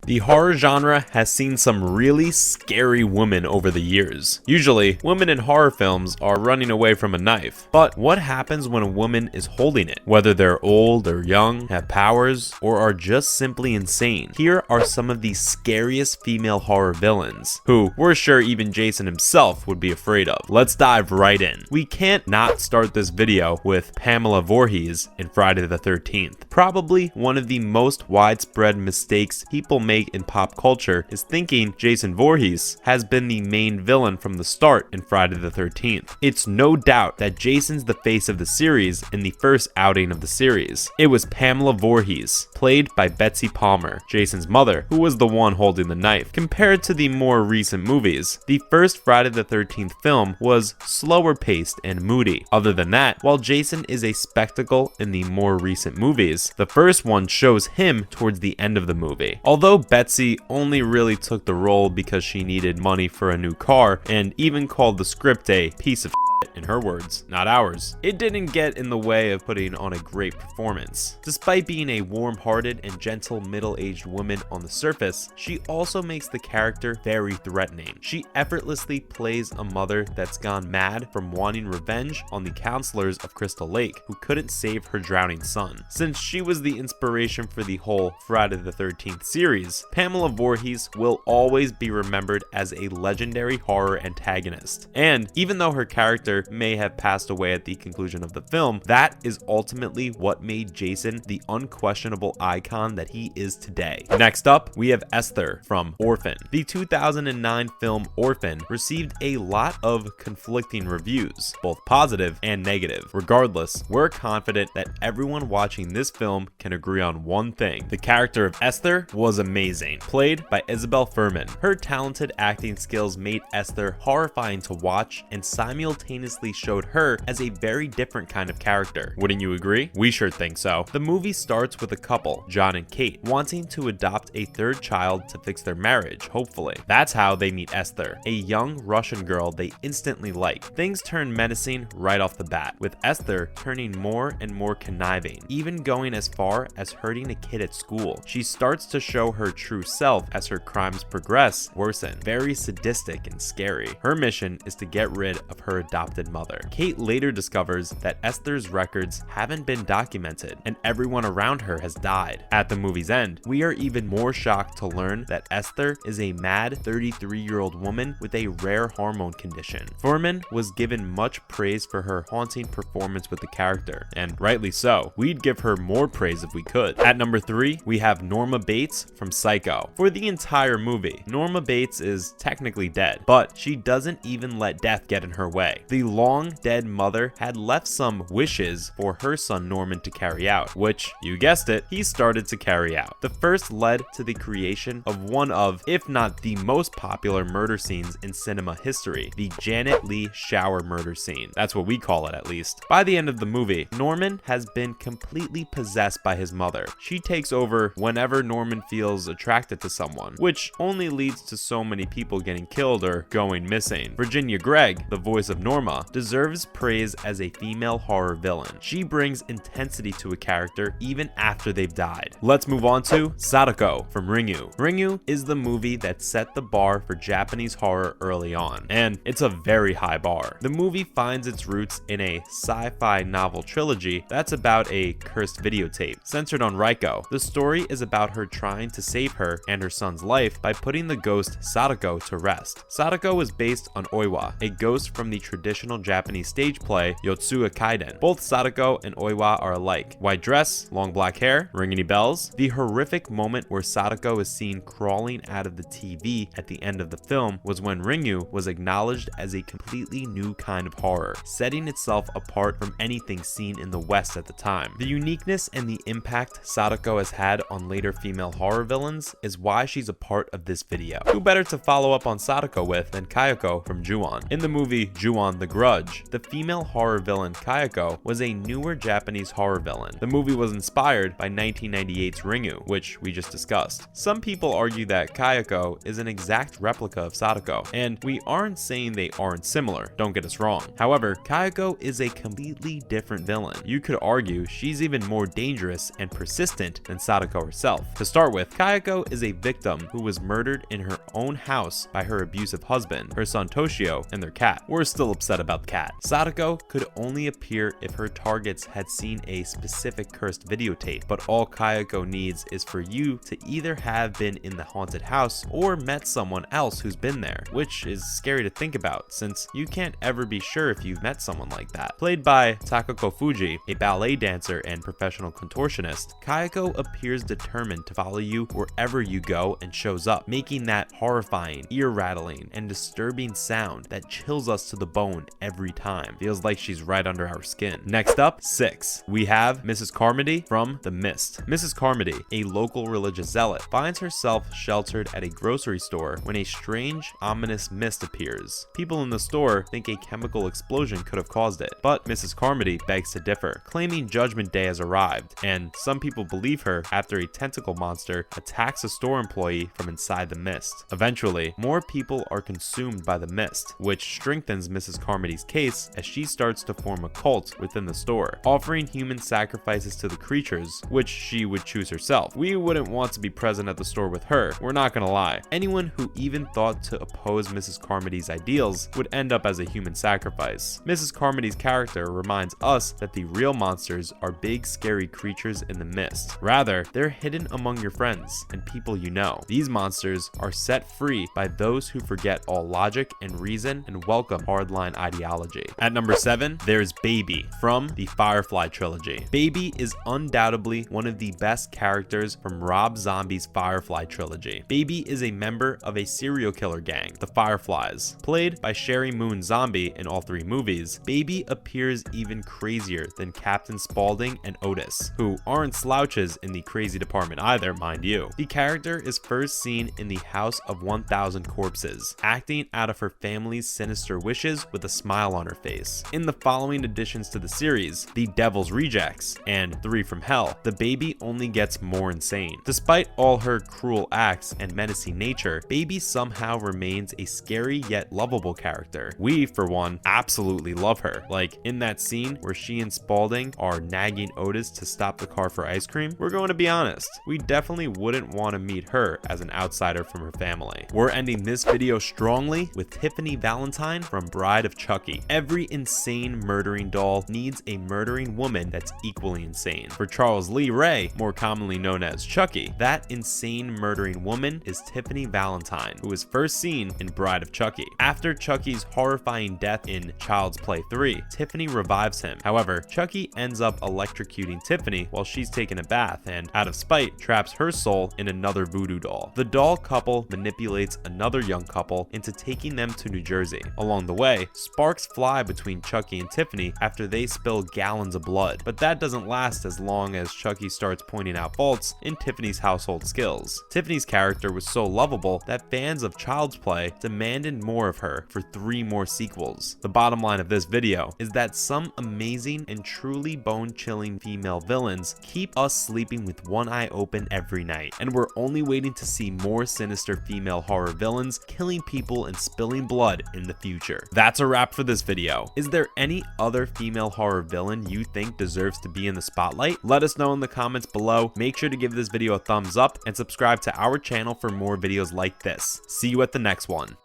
The horror genre has seen some really scary women over the years. Usually, women in horror films are running away from a knife. But what happens when a woman is holding it? Whether they're old or young, have powers, or are just simply insane. Here are some of the scariest female horror villains, who we're sure even Jason himself would be afraid of. Let's dive right in. We can't not start this video with Pamela Voorhees in Friday the 13th. Probably one of the most widespread mistakes people make in pop culture is thinking Jason Voorhees has been the main villain from the start in Friday the 13th. It's no doubt that Jason's the face of the series in the first outing of the series. It was Pamela Voorhees, played by Betsy Palmer, Jason's mother, who was the one holding the knife. Compared to the more recent movies, the first Friday the 13th film was slower paced and moody. Other than that, while Jason is a spectacle in the more recent movies, the first one shows him towards the end of the movie. Although Betsy only really took the role because she needed money for a new car and even called the script a piece of in her words, not ours, it didn't get in the way of putting on a great performance. Despite being a warm-hearted and gentle middle-aged woman on the surface, she also makes the character very threatening. She effortlessly plays a mother that's gone mad from wanting revenge on the counselors of Crystal Lake who couldn't save her drowning son. Since she was the inspiration for the whole Friday the 13th series, Pamela Voorhees will always be remembered as a legendary horror antagonist. And even though her character may have passed away at the conclusion of the film, that is ultimately what made Jason the unquestionable icon that he is today. Next up, we have Esther from Orphan. The 2009 film Orphan received a lot of conflicting reviews, both positive and negative. Regardless, we're confident that everyone watching this film can agree on one thing. The character of Esther was amazing, played by Isabelle Fuhrman. Her talented acting skills made Esther horrifying to watch and simultaneously showed her as a very different kind of character. Wouldn't you agree? We sure think so. The movie starts with a couple, John and Kate, wanting to adopt a third child to fix their marriage, hopefully. That's how they meet Esther, a young Russian girl they instantly like. Things turn menacing right off the bat, with Esther turning more and more conniving, even going as far as hurting a kid at school. She starts to show her true self as her crimes progress, worsen, very sadistic and scary. Her mission is to get rid of her adopted mother. Kate later discovers that Esther's records haven't been documented and everyone around her has died. At the movie's end, we are even more shocked to learn that Esther is a mad 33-year-old woman with a rare hormone condition. Fuhrman was given much praise for her haunting performance with the character, and rightly so. We'd give her more praise if we could. At number 3, we have Norma Bates from Psycho. For the entire movie, Norma Bates is technically dead, but she doesn't even let death get in her way. The long dead mother had left some wishes for her son Norman to carry out, which, you guessed it, he started to carry out. The first led to the creation of one of, if not the most popular murder scenes in cinema history, the Janet Leigh shower murder scene. That's what we call it, at least. By the end of the movie, Norman has been completely possessed by his mother. She takes over whenever Norman feels attracted to someone, which only leads to so many people getting killed or going missing. Virginia Gregg, the voice of Norma, deserves praise as a female horror villain. She brings intensity to a character even after they've died. Let's move on to Sadako from Ringu. Ringu is the movie that set the bar for Japanese horror early on, and it's a very high bar. The movie finds its roots in a sci-fi novel trilogy that's about a cursed videotape centered on Raiko. The story is about her trying to save her and her son's life by putting the ghost Sadako to rest. Sadako is based on Oiwa, a ghost from the traditional Japanese stage play Yotsuya Kaiden. Both Sadako and Oiwa are alike. White dress, long black hair, ring any bells? The horrific moment where Sadako is seen crawling out of the TV at the end of the film was when Ringu was acknowledged as a completely new kind of horror, setting itself apart from anything seen in the West at the time. The uniqueness and the impact Sadako has had on later female horror villains is why she's a part of this video. Who better to follow up on Sadako with than Kayako from Ju-on? In the movie Ju-on the Grudge, the female horror villain Kayako was a newer Japanese horror villain. The movie was inspired by 1998's Ringu, which we just discussed. Some people argue that Kayako is an exact replica of Sadako, and we aren't saying they aren't similar, don't get us wrong. However, Kayako is a completely different villain. You could argue she's even more dangerous and persistent than Sadako herself. To start with, Kayako is a victim who was murdered in her own house by her abusive husband, her son Toshio, and their cat. We're still upset about the cat. Sadako could only appear if her targets had seen a specific cursed videotape, but all Kayako needs is for you to either have been in the haunted house or met someone else who's been there, which is scary to think about since you can't ever be sure if you've met someone like that. Played by Takako Fuji, a ballet dancer and professional contortionist, Kayako appears determined to follow you wherever you go and shows up, making that horrifying, ear-rattling, and disturbing sound that chills us to the bone every time. Feels like she's right under our skin. Next up, 6. We have Mrs. Carmody from The Mist. Mrs. Carmody, a local religious zealot, finds herself sheltered at a grocery store when a strange, ominous mist appears. People in the store think a chemical explosion could have caused it, but Mrs. Carmody begs to differ, claiming Judgment Day has arrived, and some people believe her after a tentacle monster attacks a store employee from inside the mist. Eventually, more people are consumed by the mist, which strengthens Mrs. Carmody's case as she starts to form a cult within the store, offering human sacrifices to the creatures, which she would choose herself. We wouldn't want to be present at the store with her, we're not gonna lie. Anyone who even thought to oppose Mrs. Carmody's ideals would end up as a human sacrifice. Mrs. Carmody's character reminds us that the real monsters are big scary creatures in the mist. Rather, they're hidden among your friends and people you know. These monsters are set free by those who forget all logic and reason and welcome hardline ideology. At number 7, there's Baby from the Firefly trilogy. Baby is undoubtedly one of the best characters from Rob Zombie's Firefly trilogy. Baby is a member of a serial killer gang, the Fireflies. Played by Sherry Moon Zombie in all 3 movies, Baby appears even crazier than Captain Spaulding and Otis, who aren't slouches in the crazy department either, mind you. The character is first seen in the House of 1000 Corpses, acting out of her family's sinister wishes with a smile on her face. In the following additions to the series, The Devil's Rejects and 3 from Hell, the Baby only gets more insane. Despite all her cruel acts and menacing nature, Baby somehow remains a scary yet lovable character. We, for one, absolutely love her. Like in that scene where she and Spaulding are nagging Otis to stop the car for ice cream, we're going to be honest, we definitely wouldn't want to meet her as an outsider from her family. We're ending this video strongly with Tiffany Valentine from Bride of Chucky. Every insane murdering doll needs a murdering woman that's equally insane. For Charles Lee Ray, more commonly known as Chucky, that insane murdering woman is Tiffany Valentine, who is first seen in Bride of Chucky. After Chucky's horrifying death in Child's Play 3, Tiffany revives him. However, Chucky ends up electrocuting Tiffany while she's taking a bath and, out of spite, traps her soul in another voodoo doll. The doll couple manipulates another young couple into taking them to New Jersey. Along the way, sparks fly between Chucky and Tiffany after they spill gallons of blood, but that doesn't last as long as Chucky starts pointing out faults in Tiffany's household skills. Tiffany's character was so lovable that fans of Child's Play demanded more of her for 3 more sequels. The bottom line of this video is that some amazing and truly bone-chilling female villains keep us sleeping with one eye open every night, and we're only waiting to see more sinister female horror villains killing people and spilling blood in the future. That's a wrap for this video. Is there any other female horror villain you think deserves to be in the spotlight? Let us know in the comments below. Make sure to give this video a thumbs up and subscribe to our channel for more videos like this. See you at the next one.